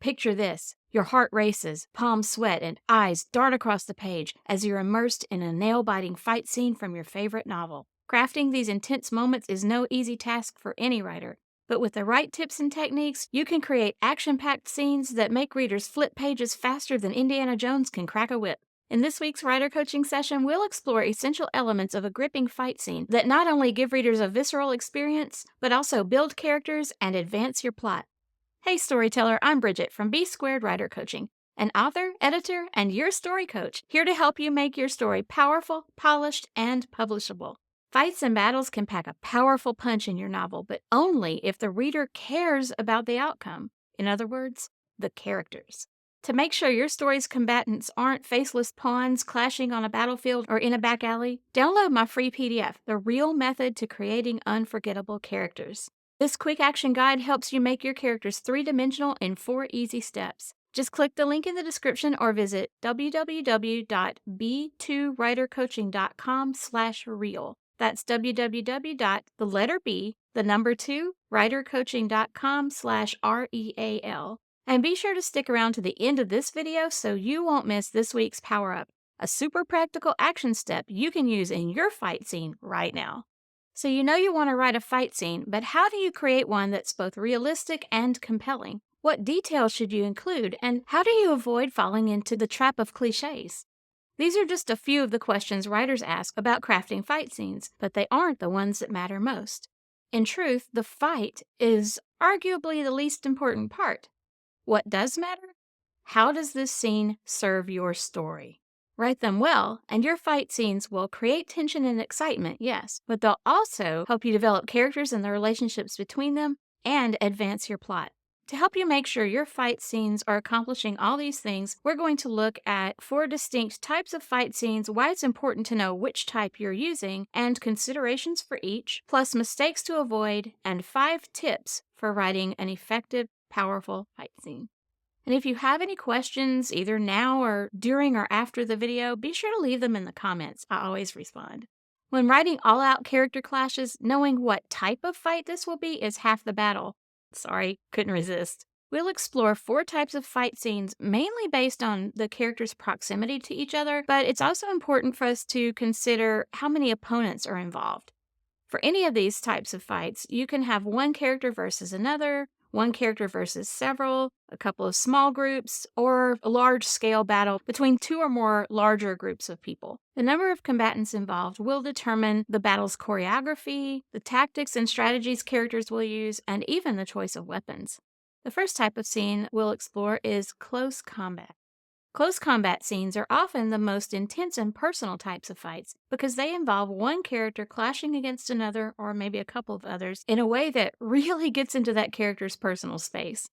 Picture this. Your heart races, palms sweat, and eyes dart across the page as you're immersed in a nail-biting fight scene from your favorite novel. Crafting these intense moments is no easy task for any writer, but with the right tips and techniques, you can create action-packed scenes that make readers flip pages faster than Indiana Jones can crack a whip. In this week's writer coaching session, we'll explore essential elements of a gripping fight scene that not only give readers a visceral experience, but also build characters and advance your plot. Hey storyteller, I'm Bridget from B Squared Writer Coaching, an author, editor, and your story coach, here to help you make your story powerful, polished, and publishable. Fights and battles can pack a powerful punch in your novel, but only if the reader cares about the outcome. In other words, the characters. To make sure your story's combatants aren't faceless pawns clashing on a battlefield or in a back alley, download my free PDF, The Real Method to Creating Unforgettable Characters. This quick action guide helps you make your characters three-dimensional in 4 easy steps. Just click the link in the description or visit www.b2writercoaching.com/real. That's www.the2writercoaching.com/real. And be sure to stick around to the end of this video so you won't miss this week's power-up, a super practical action step you can use in your fight scene right now. So you know you want to write a fight scene, but how do you create one that's both realistic and compelling? What details should you include, and how do you avoid falling into the trap of cliches? These are just a few of the questions writers ask about crafting fight scenes, but they aren't the ones that matter most. In truth, the fight is arguably the least important part. What does matter? How does this scene serve your story? Write them well, and your fight scenes will create tension and excitement, yes, but they'll also help you develop characters and the relationships between them and advance your plot. To help you make sure your fight scenes are accomplishing all these things, we're going to look at 4 distinct types of fight scenes, why it's important to know which type you're using, and considerations for each, plus mistakes to avoid, and 5 tips for writing an effective, powerful fight scene. And if you have any questions, either now or during or after the video, be sure to leave them in the comments. I always respond. When writing all-out character clashes, knowing what type of fight this will be is half the battle. Sorry, couldn't resist. We'll explore 4 types of fight scenes, mainly based on the characters' proximity to each other, but it's also important for us to consider how many opponents are involved. For any of these types of fights, you can have one character versus another, one character versus several, a couple of small groups, or a large-scale battle between 2 or more larger groups of people. The number of combatants involved will determine the battle's choreography, the tactics and strategies characters will use, and even the choice of weapons. The first type of scene we'll explore is close combat. Close combat scenes are often the most intense and personal types of fights because they involve one character clashing against another or maybe a couple of others in a way that really gets into that character's personal space.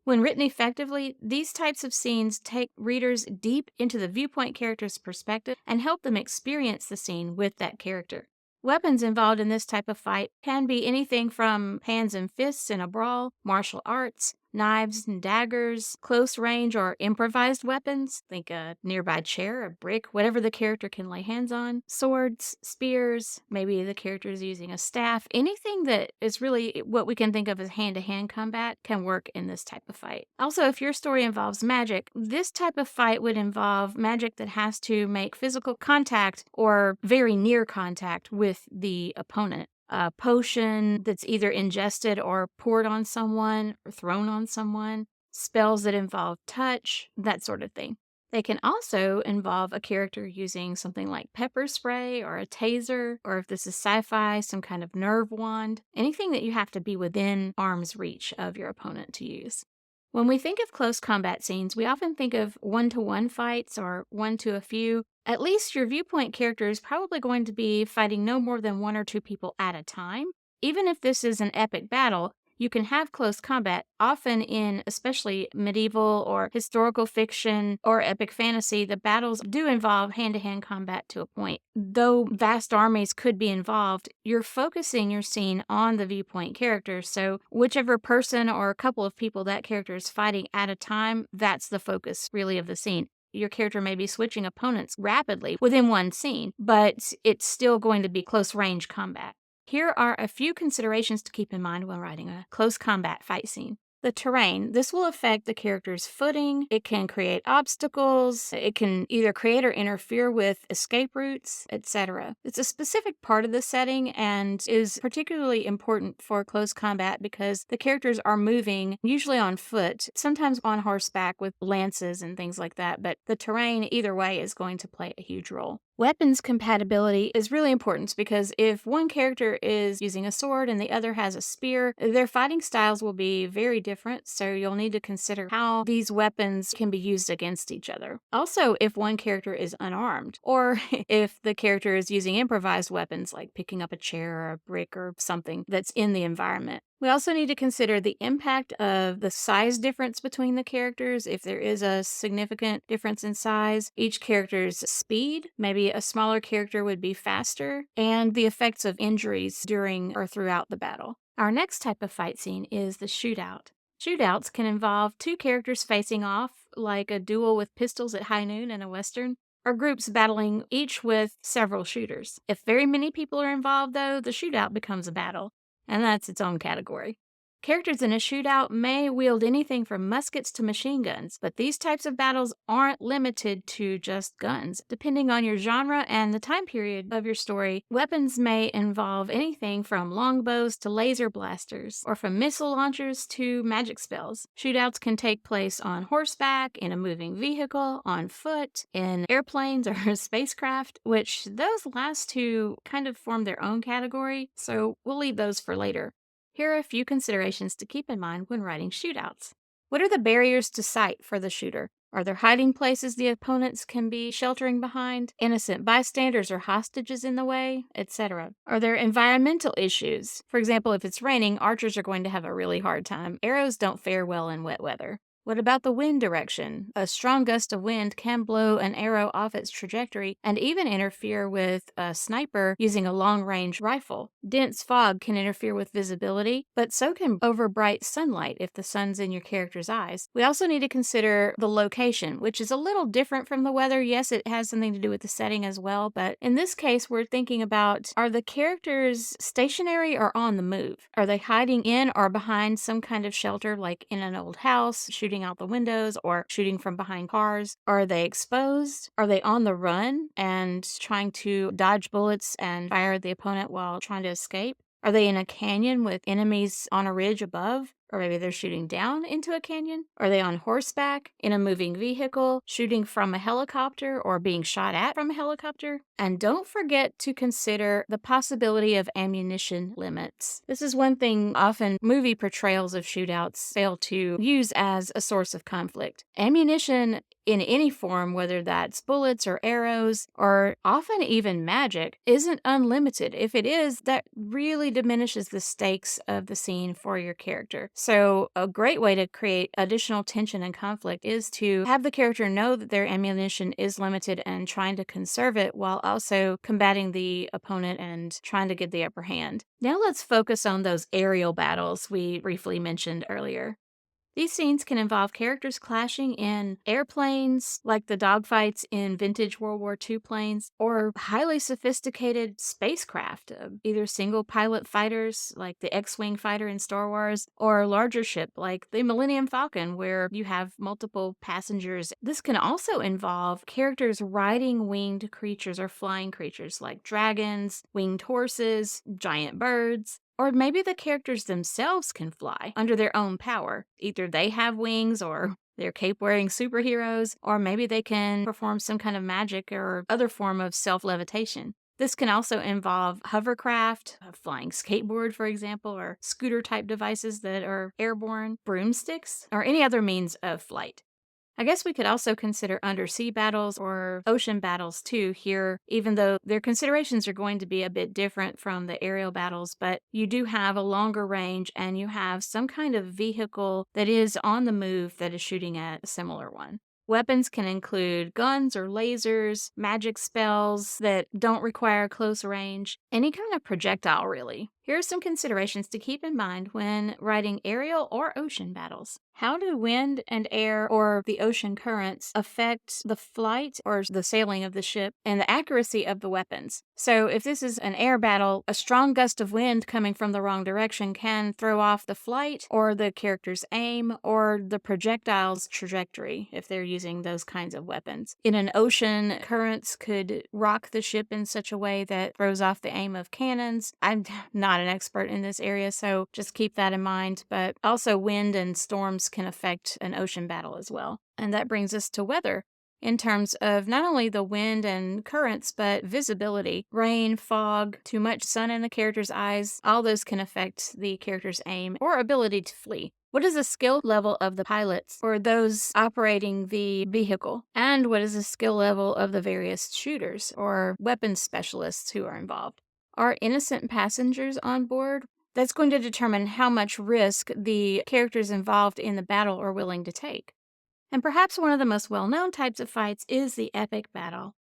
When written effectively, these types of scenes take readers deep into the viewpoint character's perspective and help them experience the scene with that character. Weapons involved in this type of fight can be anything from hands and fists in a brawl, martial arts, knives and daggers, close range or improvised weapons, think a nearby chair, a brick, whatever the character can lay hands on, swords, spears, maybe the character is using a staff, anything that is really what we can think of as hand-to-hand combat can work in this type of fight. Also, if your story involves magic, this type of fight would involve magic that has to make physical contact or very near contact with the opponent. A potion that's either ingested or poured on someone or thrown on someone, spells that involve touch, that sort of thing. They can also involve a character using something like pepper spray or a taser, or if this is sci-fi, some kind of nerve wand, anything that you have to be within arm's reach of your opponent to use. When we think of close combat scenes, we often think of one-to-one fights or one to a few. At least your viewpoint character is probably going to be fighting no more than 1 or 2 people at a time. Even if this is an epic battle, you can have close combat, often in especially medieval or historical fiction or epic fantasy. The battles do involve hand-to-hand combat to a point. Though vast armies could be involved, you're focusing your scene on the viewpoint character, so whichever person or a couple of people that character is fighting at a time, that's the focus really of the scene. Your character may be switching opponents rapidly within one scene, but it's still going to be close-range combat. Here are a few considerations to keep in mind when writing a close combat fight scene. The terrain. This will affect the character's footing. It can create obstacles. It can either create or interfere with escape routes, etc. It's a specific part of the setting and is particularly important for close combat because the characters are moving, usually on foot, sometimes on horseback with lances and things like that, but the terrain, either way, is going to play a huge role. Weapons compatibility is really important because if one character is using a sword and the other has a spear, their fighting styles will be very different, so you'll need to consider how these weapons can be used against each other. Also, if one character is unarmed, or if the character is using improvised weapons like picking up a chair or a brick or something that's in the environment. We also need to consider the impact of the size difference between the characters. If there is a significant difference in size, each character's speed, maybe a smaller character would be faster, and the effects of injuries during or throughout the battle. Our next type of fight scene is the shootout. Shootouts can involve two characters facing off, like a duel with pistols at high noon in a Western, or groups battling each with several shooters. If very many people are involved, though, the shootout becomes a battle, and that's its own category. Characters in a shootout may wield anything from muskets to machine guns, but these types of battles aren't limited to just guns. Depending on your genre and the time period of your story, weapons may involve anything from longbows to laser blasters, or from missile launchers to magic spells. Shootouts can take place on horseback, in a moving vehicle, on foot, in airplanes or spacecraft, which those last two kind of form their own category, so we'll leave those for later. Here are a few considerations to keep in mind when writing shootouts. What are the barriers to sight for the shooter? Are there hiding places the opponents can be sheltering behind? Innocent bystanders or hostages in the way? Etc. Are there environmental issues? For example, if it's raining, archers are going to have a really hard time. Arrows don't fare well in wet weather. What about the wind direction? A strong gust of wind can blow an arrow off its trajectory and even interfere with a sniper using a long-range rifle. Dense fog can interfere with visibility, but so can overbright sunlight if the sun's in your character's eyes. We also need to consider the location, which is a little different from the weather. Yes, it has something to do with the setting as well, but in this case, we're thinking about, are the characters stationary or on the move? Are they hiding in or behind some kind of shelter, like in an old house, shooting out the windows or shooting from behind cars? Are they exposed? Are they on the run and trying to dodge bullets and fire at the opponent while trying to escape? Are they in a canyon with enemies on a ridge above? Or maybe they're shooting down into a canyon? Are they on horseback, in a moving vehicle, shooting from a helicopter or being shot at from a helicopter? And don't forget to consider the possibility of ammunition limits. This is one thing often movie portrayals of shootouts fail to use as a source of conflict. Ammunition in any form, whether that's bullets or arrows, or often even magic, isn't unlimited. If it is, that really diminishes the stakes of the scene for your character. So a great way to create additional tension and conflict is to have the character know that their ammunition is limited and trying to conserve it while also combating the opponent and trying to get the upper hand. Now let's focus on those aerial battles we briefly mentioned earlier. These scenes can involve characters clashing in airplanes, like the dogfights in vintage World War II planes, or highly sophisticated spacecraft, either single pilot fighters, like the X-Wing fighter in Star Wars, or a larger ship, like the Millennium Falcon, where you have multiple passengers. This can also involve characters riding winged creatures or flying creatures, like dragons, winged horses, giant birds. Or maybe the characters themselves can fly under their own power. Either they have wings or they're cape-wearing superheroes, or maybe they can perform some kind of magic or other form of self-levitation. This can also involve hovercraft, a flying skateboard, for example, or scooter-type devices that are airborne, broomsticks, or any other means of flight. I guess we could also consider undersea battles or ocean battles too here, even though their considerations are going to be a bit different from the aerial battles, but you do have a longer range and you have some kind of vehicle that is on the move that is shooting at a similar one. Weapons can include guns or lasers, magic spells that don't require close range, any kind of projectile really. Here are some considerations to keep in mind when writing aerial or ocean battles. How do wind and air or the ocean currents affect the flight or the sailing of the ship and the accuracy of the weapons? So, if this is an air battle, a strong gust of wind coming from the wrong direction can throw off the flight or the character's aim or the projectile's trajectory if they're using those kinds of weapons. In an ocean, currents could rock the ship in such a way that throws off the aim of cannons. I'm not an expert in this area, so just keep that in mind. But also, wind and storms can affect an ocean battle as well. And that brings us to weather in terms of not only the wind and currents, but visibility. Rain, fog, too much sun in the character's eyes, all those can affect the character's aim or ability to flee. What is the skill level of the pilots or those operating the vehicle? And what is the skill level of the various shooters or weapons specialists who are involved? Are innocent passengers on board? That's going to determine how much risk the characters involved in the battle are willing to take. And perhaps one of the most well-known types of fights is the epic battle.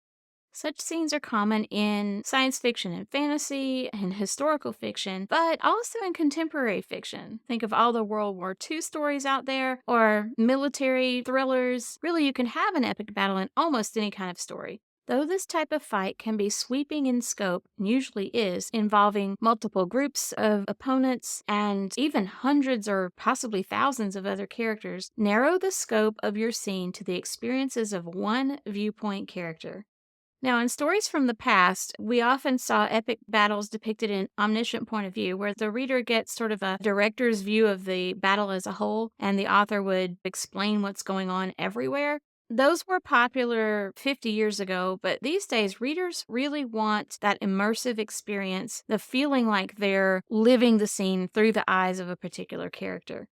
Such scenes are common in science fiction and fantasy and historical fiction, but also in contemporary fiction. Think of all the World War II stories out there or military thrillers. Really, you can have an epic battle in almost any kind of story. Though this type of fight can be sweeping in scope, and usually is, involving multiple groups of opponents and even hundreds or possibly thousands of other characters, narrow the scope of your scene to the experiences of one viewpoint character. Now, in stories from the past, we often saw epic battles depicted in omniscient point of view, where the reader gets sort of a director's view of the battle as a whole, and the author would explain what's going on everywhere. Those were popular 50 years ago, but these days, readers really want that immersive experience, the feeling like they're living the scene through the eyes of a particular character.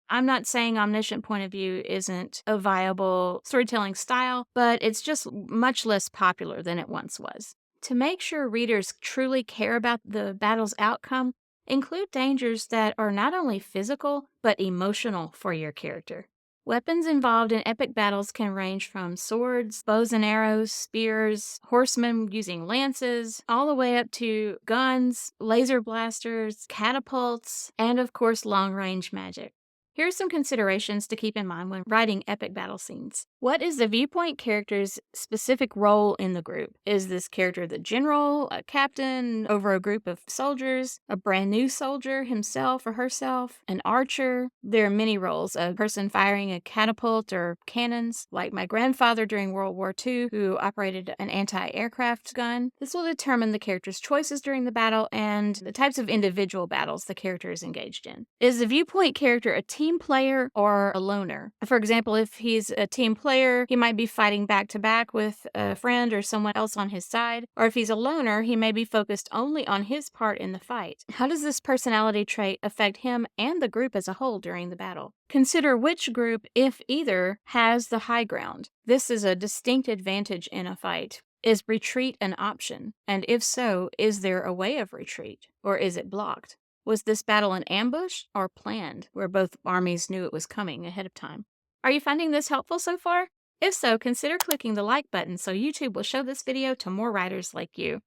I'm not saying omniscient point of view isn't a viable storytelling style, but it's just much less popular than it once was. To make sure readers truly care about the battle's outcome, include dangers that are not only physical, but emotional for your character. Weapons involved in epic battles can range from swords, bows and arrows, spears, horsemen using lances, all the way up to guns, laser blasters, catapults, and of course long-range magic. Here are some considerations to keep in mind when writing epic battle scenes. What is the viewpoint character's specific role in the group? Is this character the general, a captain over a group of soldiers, a brand new soldier himself or herself, an archer? There are many roles. A person firing a catapult or cannons, like my grandfather during World War II, who operated an anti-aircraft gun. This will determine the character's choices during the battle and the types of individual battles the character is engaged in. Is the viewpoint character a team player or a loner? For example, if he's a team player, he might be fighting back to back with a friend or someone else on his side. Or if he's a loner, he may be focused only on his part in the fight. How does this personality trait affect him and the group as a whole during the battle? Consider which group, if either, has the high ground. This is a distinct advantage in a fight. Is retreat an option? And if so, is there a way of retreat? Or is it blocked? Was this battle an ambush or planned, where both armies knew it was coming ahead of time? Are you finding this helpful so far? If so, consider clicking the like button so YouTube will show this video to more writers like you.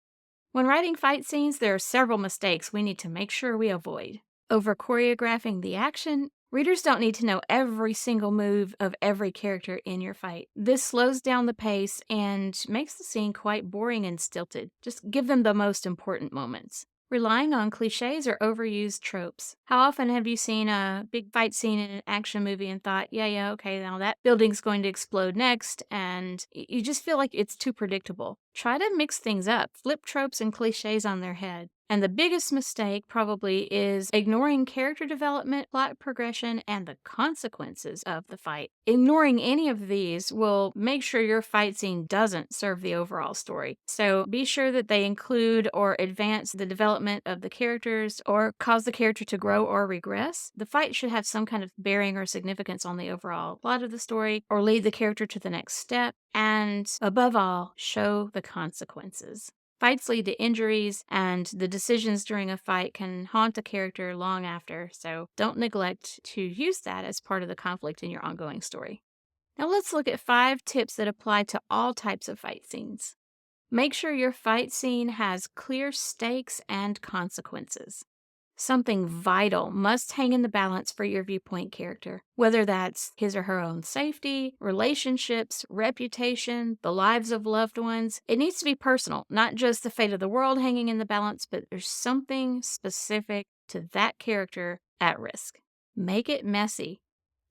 When writing fight scenes, there are several mistakes we need to make sure we avoid. Over choreographing the action. Readers don't need to know every single move of every character in your fight. This slows down the pace and makes the scene quite boring and stilted. Just give them the most important moments. Relying on cliches or overused tropes. How often have you seen a big fight scene in an action movie and thought, yeah, okay, now that building's going to explode next, and you just feel like it's too predictable. Try to mix things up, flip tropes and cliches on their head. And the biggest mistake probably is ignoring character development, plot progression, and the consequences of the fight. Ignoring any of these will make sure your fight scene doesn't serve the overall story. So be sure that they include or advance the development of the characters or cause the character to grow or regress. The fight should have some kind of bearing or significance on the overall plot of the story or lead the character to the next step. And above all, show the consequences. Fights lead to injuries, and the decisions during a fight can haunt a character long after, so don't neglect to use that as part of the conflict in your ongoing story. Now let's look at 5 tips that apply to all types of fight scenes. Make sure your fight scene has clear stakes and consequences. Something vital must hang in the balance for your viewpoint character, whether that's his or her own safety, relationships, reputation, the lives of loved ones. It needs to be personal, not just the fate of the world hanging in the balance, but there's something specific to that character at risk. Make it messy.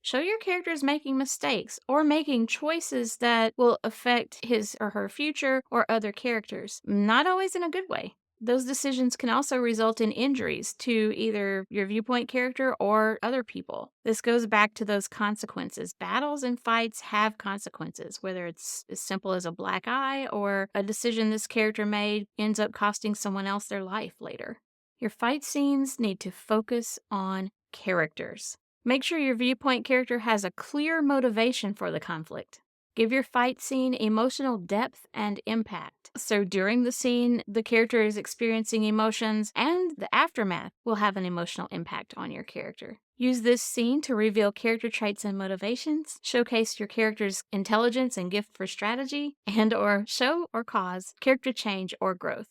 Show your characters making mistakes or making choices that will affect his or her future or other characters, not always in a good way. Those decisions can also result in injuries to either your viewpoint character or other people. This goes back to those consequences. Battles and fights have consequences, whether it's as simple as a black eye or a decision this character made ends up costing someone else their life later. Your fight scenes need to focus on characters. Make sure your viewpoint character has a clear motivation for the conflict. Give your fight scene emotional depth and impact. So during the scene, the character is experiencing emotions, and the aftermath will have an emotional impact on your character. Use this scene to reveal character traits and motivations, showcase your character's intelligence and gift for strategy, and/or show or cause character change or growth.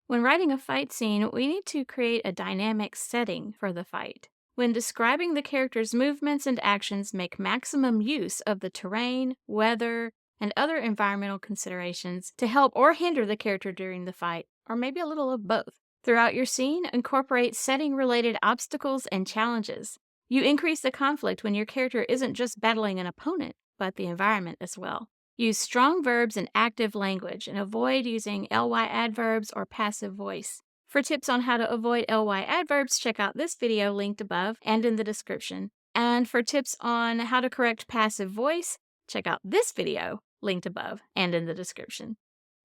When writing a fight scene, we need to create a dynamic setting for the fight. When describing the character's movements and actions, make maximum use of the terrain, weather, and other environmental considerations to help or hinder the character during the fight, or maybe a little of both. Throughout your scene, incorporate setting-related obstacles and challenges. You increase the conflict when your character isn't just battling an opponent, but the environment as well. Use strong verbs and active language, and avoid using ly adverbs or passive voice. For tips on how to avoid ly adverbs, check out this video linked above and in the description. And for tips on how to correct passive voice, check out this video linked above and in the description.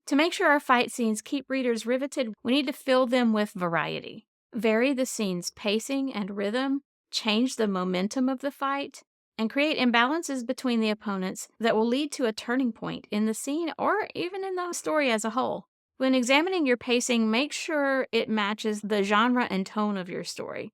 To make sure our fight scenes keep readers riveted, we need to fill them with variety. Vary the scene's pacing and rhythm, change the momentum of the fight, and create imbalances between the opponents that will lead to a turning point in the scene or even in the story as a whole. When examining your pacing, make sure it matches the genre and tone of your story.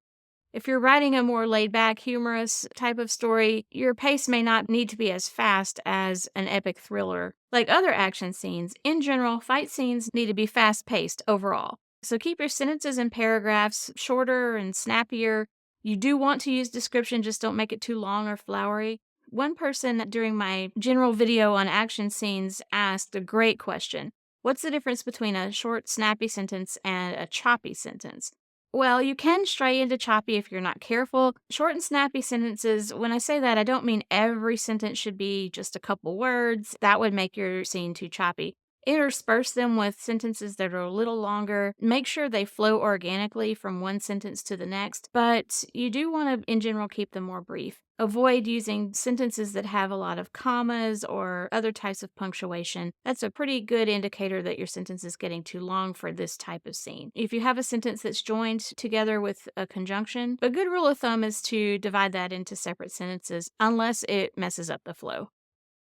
If you're writing a more laid-back, humorous type of story, your pace may not need to be as fast as an epic thriller. Like other action scenes, in general, fight scenes need to be fast-paced overall. So keep your sentences and paragraphs shorter and snappier. You do want to use description, just don't make it too long or flowery. One person during my general video on action scenes asked a great question. What's the difference between a short, snappy sentence and a choppy sentence? Well, you can stray into choppy if you're not careful. Short and snappy sentences, when I say that, I don't mean every sentence should be just a couple words. That would make your scene too choppy. Intersperse them with sentences that are a little longer. Make sure they flow organically from one sentence to the next, but you do want to, in general, keep them more brief. Avoid using sentences that have a lot of commas or other types of punctuation. That's a pretty good indicator that your sentence is getting too long for this type of scene. If you have a sentence that's joined together with a conjunction, a good rule of thumb is to divide that into separate sentences unless it messes up the flow.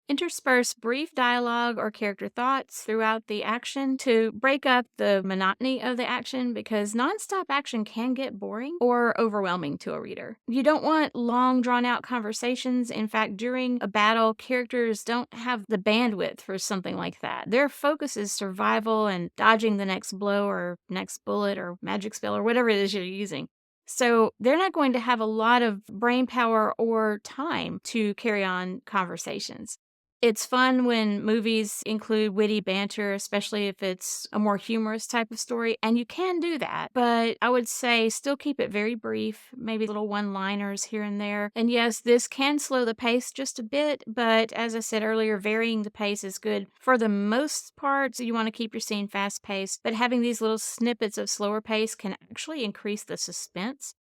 Intersperse brief dialogue or character thoughts throughout the action to break up the monotony of the action, because nonstop action can get boring or overwhelming to a reader. You don't want long, drawn-out conversations. In fact, during a battle, characters don't have the bandwidth for something like that. Their focus is survival and dodging the next blow or next bullet or magic spell or whatever it is you're using. So they're not going to have a lot of brain power or time to carry on conversations. It's fun when movies include witty banter, especially if it's a more humorous type of story, and you can do that, but I would say still keep it very brief, maybe little one-liners here and there. And yes, this can slow the pace just a bit, but as I said earlier, varying the pace is good. For the most part, you want to keep your scene fast-paced, but having these little snippets of slower pace can actually increase the suspense.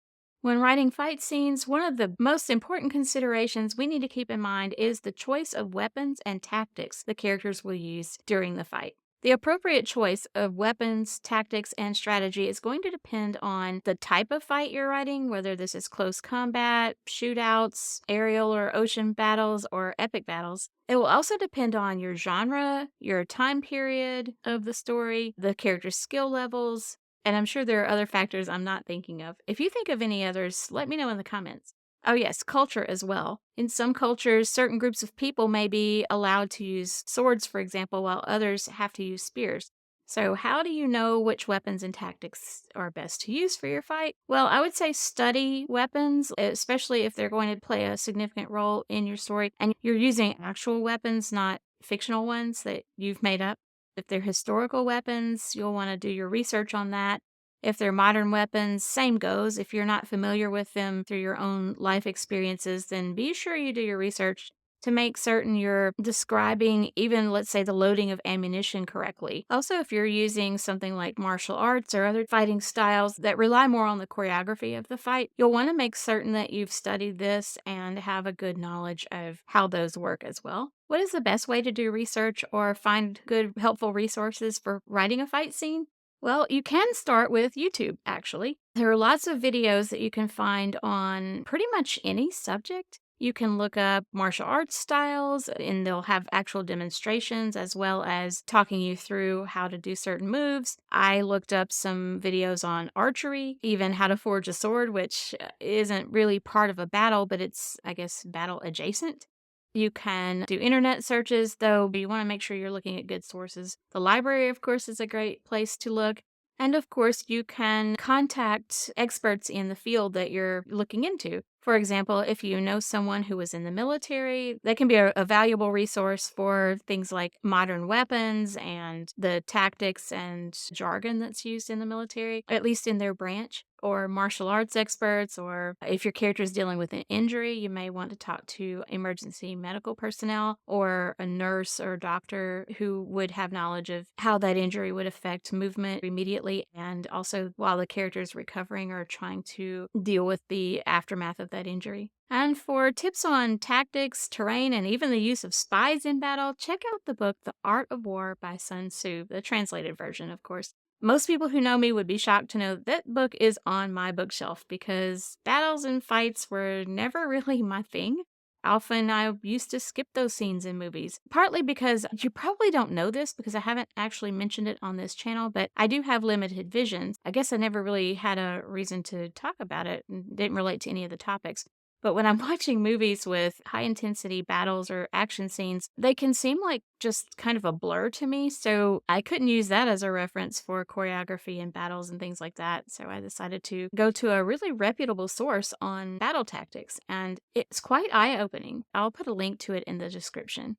When writing fight scenes, one of the most important considerations we need to keep in mind is the choice of weapons and tactics the characters will use during the fight. The appropriate choice of weapons, tactics, and strategy is going to depend on the type of fight you're writing, whether this is close combat, shootouts, aerial or ocean battles, or epic battles. It will also depend on your genre, your time period of the story, the character's skill levels, and I'm sure there are other factors I'm not thinking of. If you think of any others, let me know in the comments. Oh yes, culture as well. In some cultures, certain groups of people may be allowed to use swords, for example, while others have to use spears. So, how do you know which weapons and tactics are best to use for your fight? Well, I would say study weapons, especially if they're going to play a significant role in your story and you're using actual weapons, not fictional ones that you've made up. If they're historical weapons, you'll want to do your research on that. If they're modern weapons, same goes. If you're not familiar with them through your own life experiences, then be sure you do your research to make certain you're describing even, let's say, the loading of ammunition correctly. Also, if you're using something like martial arts or other fighting styles that rely more on the choreography of the fight, you'll want to make certain that you've studied this and have a good knowledge of how those work as well. What is the best way to do research or find good, helpful resources for writing a fight scene? Well, you can start with YouTube, actually. There are lots of videos that you can find on pretty much any subject. You can look up martial arts styles, and they'll have actual demonstrations as well as talking you through how to do certain moves. I looked up some videos on archery, even how to forge a sword, which isn't really part of a battle, but it's, I guess, battle adjacent. You can do internet searches, though you want to make sure you're looking at good sources. The library, of course, is a great place to look. And of course, you can contact experts in the field that you're looking into. For example, if you know someone who was in the military, they can be a valuable resource for things like modern weapons and the tactics and jargon that's used in the military, at least in their branch, or martial arts experts, or if your character is dealing with an injury, you may want to talk to emergency medical personnel or a nurse or doctor who would have knowledge of how that injury would affect movement immediately and also while the character is recovering or trying to deal with the aftermath of that injury. And for tips on tactics, terrain, and even the use of spies in battle, check out the book The Art of War by Sun Tzu, the translated version, of course. Most people who know me would be shocked to know that book is on my bookshelf because battles and fights were never really my thing. Often I used to skip those scenes in movies, partly because you probably don't know this because I haven't actually mentioned it on this channel, but I do have limited vision. I guess I never really had a reason to talk about it and didn't relate to any of the topics. But when I'm watching movies with high intensity battles or action scenes, they can seem like just kind of a blur to me. So I couldn't use that as a reference for choreography and battles and things like that. So I decided to go to a really reputable source on battle tactics, and it's quite eye opening. I'll put a link to it in the description.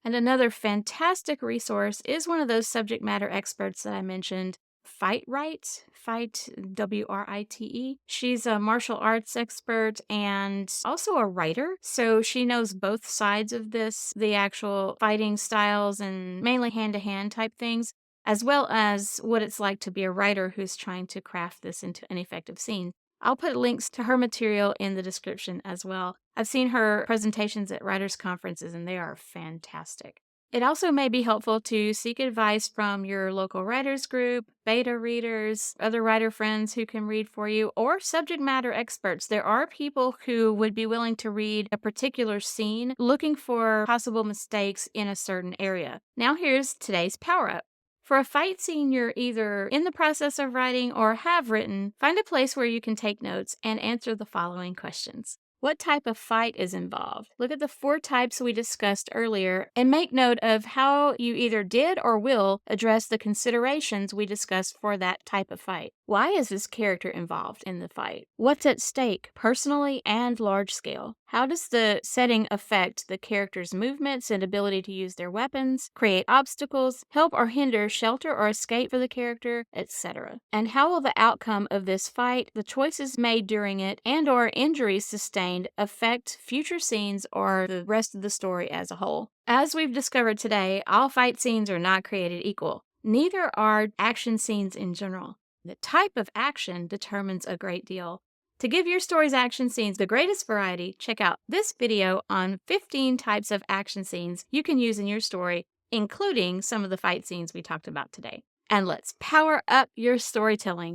And another fantastic resource is one of those subject matter experts that I mentioned, Fight Right, Fight WRITE. She's a martial arts expert and also a writer, so she knows both sides of this, the actual fighting styles and mainly hand-to-hand type things, as well as what it's like to be a writer who's trying to craft this into an effective scene. I'll put links to her material in the description as well. I've seen her presentations at writers' conferences and they are fantastic. It also may be helpful to seek advice from your local writers group, beta readers, other writer friends who can read for you, or subject matter experts. There are people who would be willing to read a particular scene looking for possible mistakes in a certain area. Now here's today's power up. For a fight scene you're either in the process of writing or have written, find a place where you can take notes and answer the following questions. What type of fight is involved? Look at the 4 types we discussed earlier and make note of how you either did or will address the considerations we discussed for that type of fight. Why is this character involved in the fight? What's at stake, personally and large scale? How does the setting affect the character's movements and ability to use their weapons, create obstacles, help or hinder shelter or escape for the character, etc.? And how will the outcome of this fight, the choices made during it, and or injuries sustained affect future scenes or the rest of the story as a whole? As we've discovered today, all fight scenes are not created equal. Neither are action scenes in general. The type of action determines a great deal. To give your story's action scenes the greatest variety, check out this video on 15 types of action scenes you can use in your story, including some of the fight scenes we talked about today. And let's power up your storytelling.